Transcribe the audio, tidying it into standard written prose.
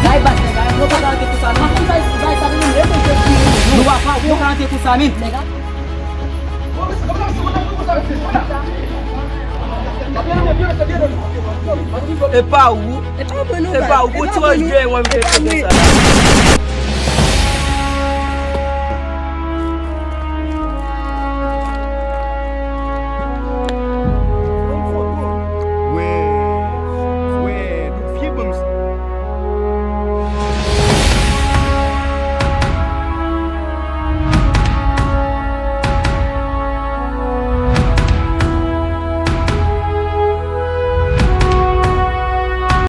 Vai bater, vai. Não vou garantir com Samir. Mas vai saber no mesmo jeito. Não vou garantir com Samir. Legal? E pa ou? E pa ou? Ti waj gen wè mwen fè sa?